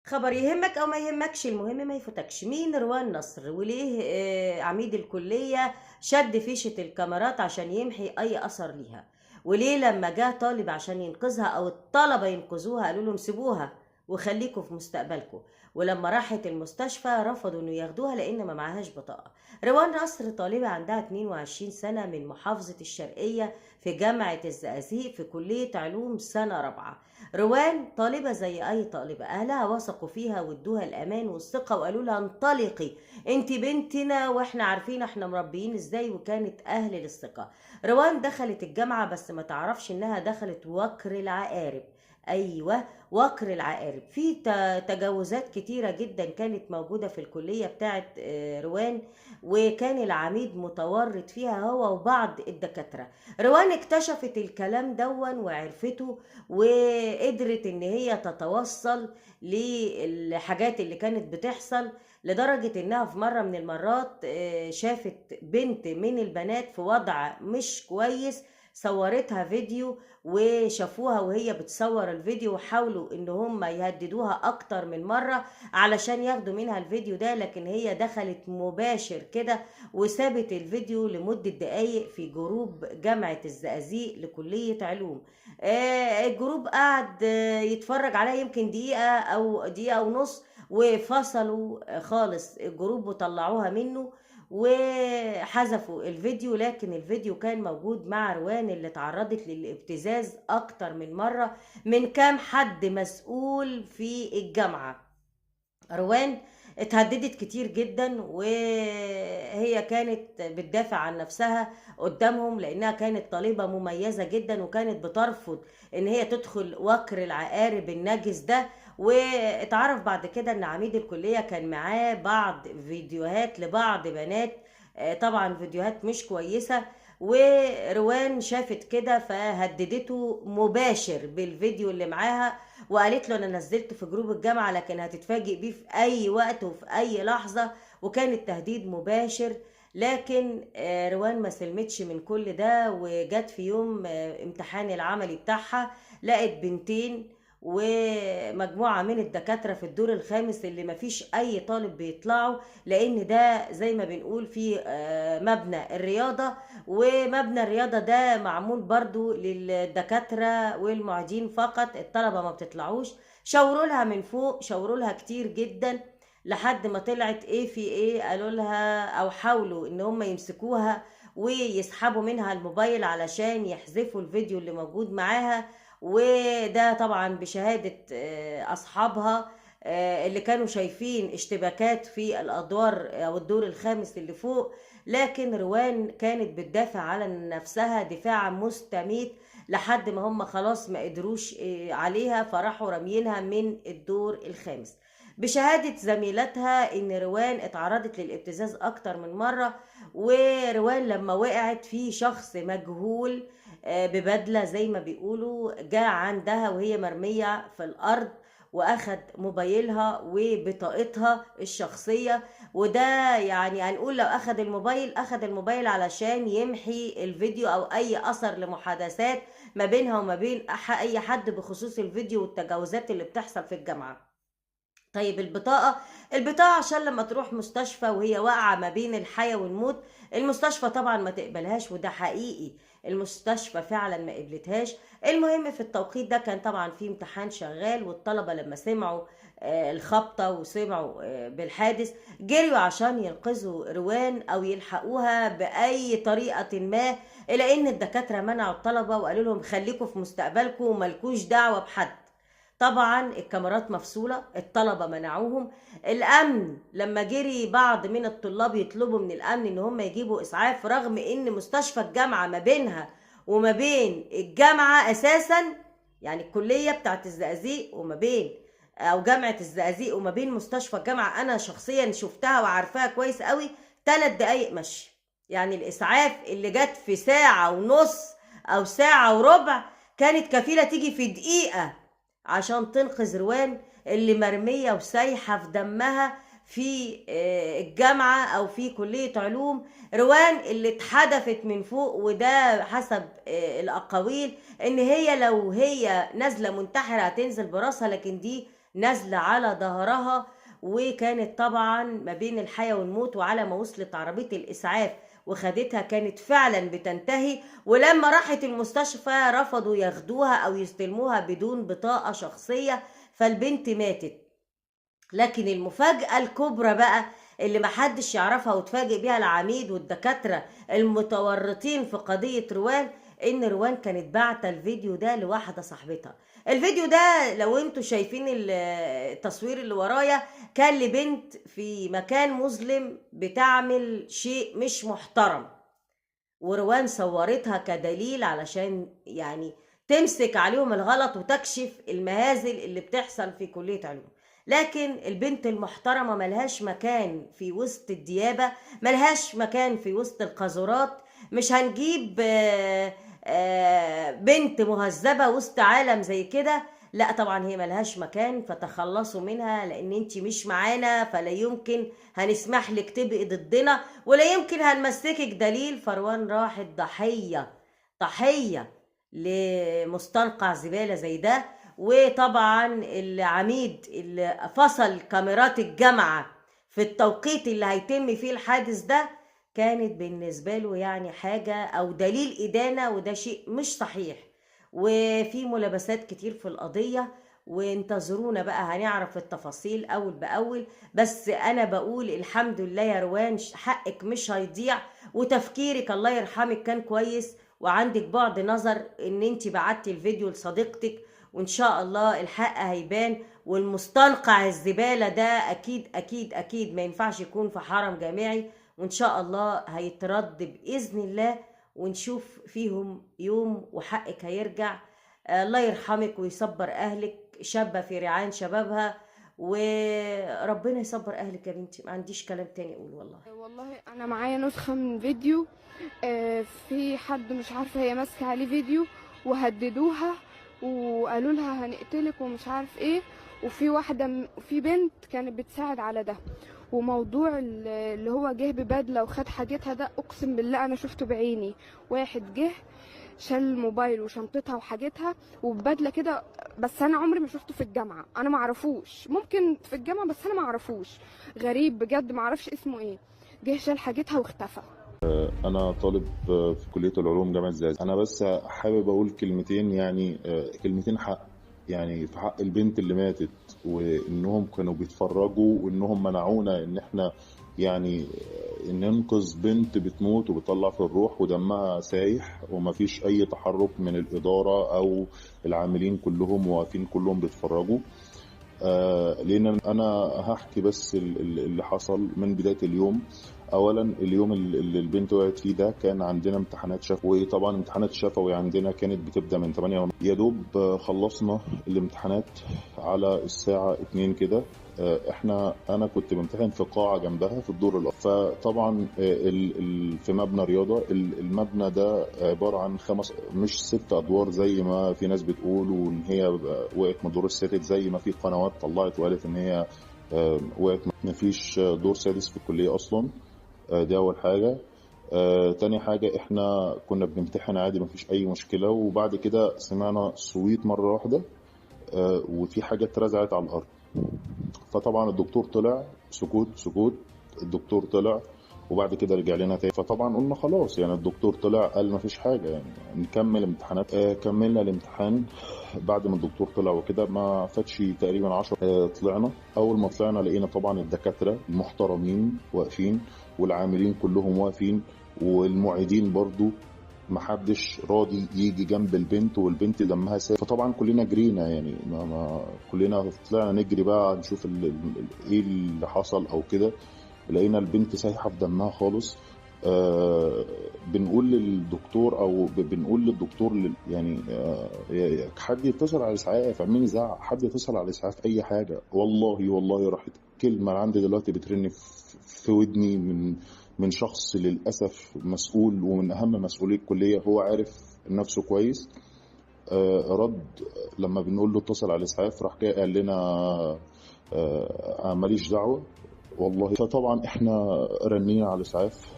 خبر يهمك أو ما يهمكش، المهم ما يفوتكش. مين روان نصر؟ وليه عميد الكلية شد فيشة الكاميرات عشان يمحي أي أثر ليها؟ وليه لما جه طالب عشان ينقذها أو الطلبة ينقذوها قالوا لهم سيبوها وخليكوا في مستقبلكم؟ ولما راحت المستشفى رفضوا إنه ياخدوها لأن ما معهاش بطاقة. روان نصر طالبة عندها 22 سنة من محافظة الشرقية في جامعة الزقازيق في كلية علوم سنة رابعة. روان طالبة زي أي طالبة، أهلها وثقوا فيها وادوها الأمان والثقة وقالوا لها انطلقي، انت بنتنا واحنا عارفين احنا مربيين ازاي، وكانت أهل للثقة. روان دخلت الجامعة بس ما تعرفش انها دخلت وكر العقارب. أيوة، وكر العقارب. في تجاوزات كتيرة جدا كانت موجودة في الكلية بتاعت روان، وكان العميد متورط فيها هو وبعض الدكاترة. روان اكتشفت الكلام دون وعرفته، وقدرت ان هي تتوصل للحاجات اللي كانت بتحصل، لدرجة انها في مرة من المرات شافت بنت من البنات في وضع مش كويس، صورتها فيديو وشافوها وهي بتصور الفيديو وحاولوا ان هم يهددوها اكتر من مرة علشان ياخدوا منها الفيديو ده، لكن هي دخلت مباشر كده وسابت الفيديو لمدة دقايق في جروب جامعة الزقازيق لكلية علوم. الجروب قعد يتفرج عليها يمكن دقيقة أو دقيقة ونص، وفصلوا خالص الجروب وطلعوها منه وحذفوا الفيديو. لكن الفيديو كان موجود مع روان اللي تعرضت للابتزاز أكتر من مرة من كام حد مسؤول في الجامعة. روان اتهددت كتير جدا، وهي كانت بتدافع عن نفسها قدامهم لانها كانت طالبة مميزة جدا، وكانت بترفض ان هي تدخل وكر العقارب النجس ده. واتعرف بعد كده ان عميد الكلية كان معاه بعض فيديوهات لبعض بنات، طبعا فيديوهات مش كويسة. وروان شافت كده فهددته مباشر بالفيديو اللي معاها، وقالت له انا نزلته في جروب الجامعة لكن هتتفاجئ بيه في اي وقت وفي اي لحظة، وكان التهديد مباشر. لكن روان ما سلمتش من كل ده، وجت في يوم امتحان العملي بتاعها لقت بنتين ومجموعة من الدكاترة في الدور الخامس اللي مفيش أي طالب بيطلعوا، لأن ده زي ما بنقول في مبنى الرياضة، ومبنى الرياضة ده معمول برضو للدكاترة والمعيدين فقط، الطلبة ما بتطلعوش. شاوروا لها من فوق، شاوروا لها كتير جدا لحد ما طلعت ايه في ايه، قالوا لها او حاولوا ان هم يمسكوها ويسحبوا منها الموبايل علشان يحذفوا الفيديو اللي موجود معاها. وده طبعا بشهادة اصحابها اللي كانوا شايفين اشتباكات في الادوار او الدور الخامس اللي فوق. لكن روان كانت بتدافع على نفسها دفاع مستميت لحد ما هم خلاص ما قدروش عليها، فراحوا راميينها من الدور الخامس. بشهادة زميلتها ان روان اتعرضت للابتزاز اكتر من مرة، وروان لما وقعت في شخص مجهول ببدلة زي ما بيقولوا جاء عندها وهي مرمية في الارض، واخد موبايلها وبطاقتها الشخصية. وده يعني هنقول لو اخد الموبايل علشان يمحي الفيديو او اي اثر لمحادثات ما بينها وما بين اي حد بخصوص الفيديو والتجاوزات اللي بتحصل في الجامعة. طيب البطاقة عشان لما تروح مستشفى وهي واقعة ما بين الحياة والموت، المستشفى طبعا ما تقبلهاش، وده حقيقي المستشفى فعلا ما قبلتهاش. المهم في التوقيت ده كان طبعا في امتحان شغال، والطلبة لما سمعوا الخبطة وسمعوا بالحادث جريوا عشان ينقذوا روان او يلحقوها بأي طريقة ما، إلى ان الدكاترة منعوا الطلبة وقالوا لهم خليكم في مستقبلكم وملكوش دعوة بحد. طبعا الكاميرات مفصولة، الطلبة منعوهم. الأمن لما جري بعض من الطلاب يطلبوا من الأمن إن هم يجيبوا إسعاف، رغم إن مستشفى الجامعة ما بينها وما بين الجامعة أساسا، يعني الكلية بتاعت الزقازيق وما بين أو جامعة الزقازيق وما بين مستشفى الجامعة، أنا شخصيا شفتها وعارفاها كويس قوي، 3 دقايق مشي. يعني الإسعاف اللي جت في ساعة ونص أو ساعة وربع كانت كفيلة تيجي في دقيقة عشان تنقذ روان اللي مرمية وسايحة في دمها في الجامعة أو في كلية علوم. روان اللي اتحدفت من فوق، وده حسب الأقاويل إن هي لو هي نازلة منتحرة هتنزل براسها، لكن دي نازلة على ظهرها، وكانت طبعا ما بين الحياة والموت. وعلى ما وصلت عربية الإسعاف وخدتها كانت فعلا بتنتهي، ولما راحت المستشفى رفضوا ياخدوها أو يستلموها بدون بطاقة شخصية، فالبنت ماتت. لكن المفاجأة الكبرى بقى اللي محدش يعرفها وتفاجئ بيها العميد والدكاترة المتورطين في قضية روان، ان روان كانت باعتة الفيديو ده لواحدة صاحبتها. الفيديو ده لو انتوا شايفين التصوير اللي ورايا، كان لبنت في مكان مظلم بتعمل شيء مش محترم، وروان صورتها كدليل علشان يعني تمسك عليهم الغلط وتكشف المهازل اللي بتحصل في كلية علوم. لكن البنت المحترمة ملهاش مكان في وسط الديابة، ملهاش مكان في وسط القاذورات. مش هنجيب بنت مهذبة وسط عالم زي كده، لا طبعا هي ملهاش مكان، فتخلصوا منها لان انت مش معانا، فلا يمكن هنسمح لك تبقي ضدنا، ولا يمكن هنمسكك دليل. فروان راحت ضحية لمستنقع زبالة زي ده. وطبعا العميد اللي فصل كاميرات الجامعة في التوقيت اللي هيتم فيه الحادث ده، كانت بالنسبة له يعني حاجة أو دليل إدانة، وده شيء مش صحيح. وفي ملابسات كتير في القضية، وانتظرونا بقى هنعرف التفاصيل أول بأول. بس أنا بقول الحمد لله يا روان، حقك مش هيضيع، وتفكيرك الله يرحمك كان كويس، وعندك بعد نظر ان انت بعتي الفيديو لصديقتك، وان شاء الله الحق هيبان. والمستنقع الزبالة ده اكيد اكيد اكيد ما ينفعش يكون في حرم جامعي، وان شاء الله هيترد باذن الله، ونشوف فيهم يوم وحقك هيرجع. الله يرحمك ويصبر اهلك، شابة في رعاية شبابها، وربنا يصبر اهلك يا بنتي. ما عنديش كلام تاني اقول والله. والله انا معايا نسخه من فيديو، في حد مش عارفه هي ماسكه عليه فيديو وهددوها وقالوا لها هنقتلك ومش عارف ايه، وفي واحده في بنت كانت بتساعد على ده. وموضوع اللي هو جه ببدله وخد حاجتها ده، اقسم بالله انا شفته بعيني. واحد جه شال الموبايل وشنطتها وحاجتها وببدله كده، بس انا عمري ما شفته في الجامعه، انا ما اعرفوش، ممكن في الجامعه بس انا ما اعرفوش، غريب بجد، ما اعرفش اسمه ايه. جه شال حاجتها واختفى. أنا طالب في كلية العلوم جامعة زايد. أنا بس حابب أقول كلمتين، يعني كلمتين حق، يعني في حق البنت اللي ماتت، وإنهم كانوا بيتفرجوا وإنهم منعونا إن إحنا يعني ننقذ بنت بتموت وبتطلع في الروح ودمها سايح، ومفيش أي تحرك من الإدارة أو العاملين، كلهم واقفين كلهم بيتفرجوا. لان انا هحكي بس اللي حصل من بدايه اليوم. اولا اليوم اللي البنت وقعت فيه ده كان عندنا امتحانات شفوي، وطبعا امتحانات الشفوي عندنا كانت بتبدا من 8 يا دوب خلصنا الامتحانات على الساعه 2 كده. انا كنت بمتحن في قاعه جنبها في الدور الارضي، فطبعا في مبنى رياضه. المبنى ده عباره عن مش 6 ادوار زي ما في ناس بتقول، وان هي وقعت من الدور السادس زي ما في قنوات طلعت وقالت ان هي وقعت. ما فيش دور سادس في الكليه اصلا. دي اول حاجه. تاني حاجه احنا كنا بنمتحن عادي ما فيش اي مشكله، وبعد كده سمعنا صويت مره واحده وفي حاجه اترزعت على الارض. فطبعا الدكتور طلع، سكوت. الدكتور طلع وبعد كده رجع لنا تاني. فطبعا قلنا خلاص، يعني الدكتور طلع قال ما فيش حاجه، يعني نكمل امتحانات. كملنا الامتحان بعد ما الدكتور طلع وكده، ما فاتش تقريبا 10. طلعنا. اول ما طلعنا لقينا طبعا الدكاتره المحترمين واقفين، والعاملين كلهم واقفين، والمعيدين برضو محدش راضي يجي جنب البنت، والبنت دمها سايل. فطبعا كلنا جرينا، يعني كلنا طلعنا نجري بقى نشوف ايه اللي حصل او كده. لقينا البنت سايحه في دمها خالص. بنقول للدكتور او بنقول للدكتور يعني حد يتصل على الاسعاف، عمالين يزعق حد يتصل على الاسعاف اي حاجه. والله راحت كلمه عندي دلوقتي بترن في ودني من شخص للاسف مسؤول ومن اهم مسؤولي الكليه، هو عارف نفسه كويس. رد لما بنقول له اتصل على الاسعاف، راح جاي قال لنا ماليش دعوه والله. فطبعا احنا رنينا على الاسعاف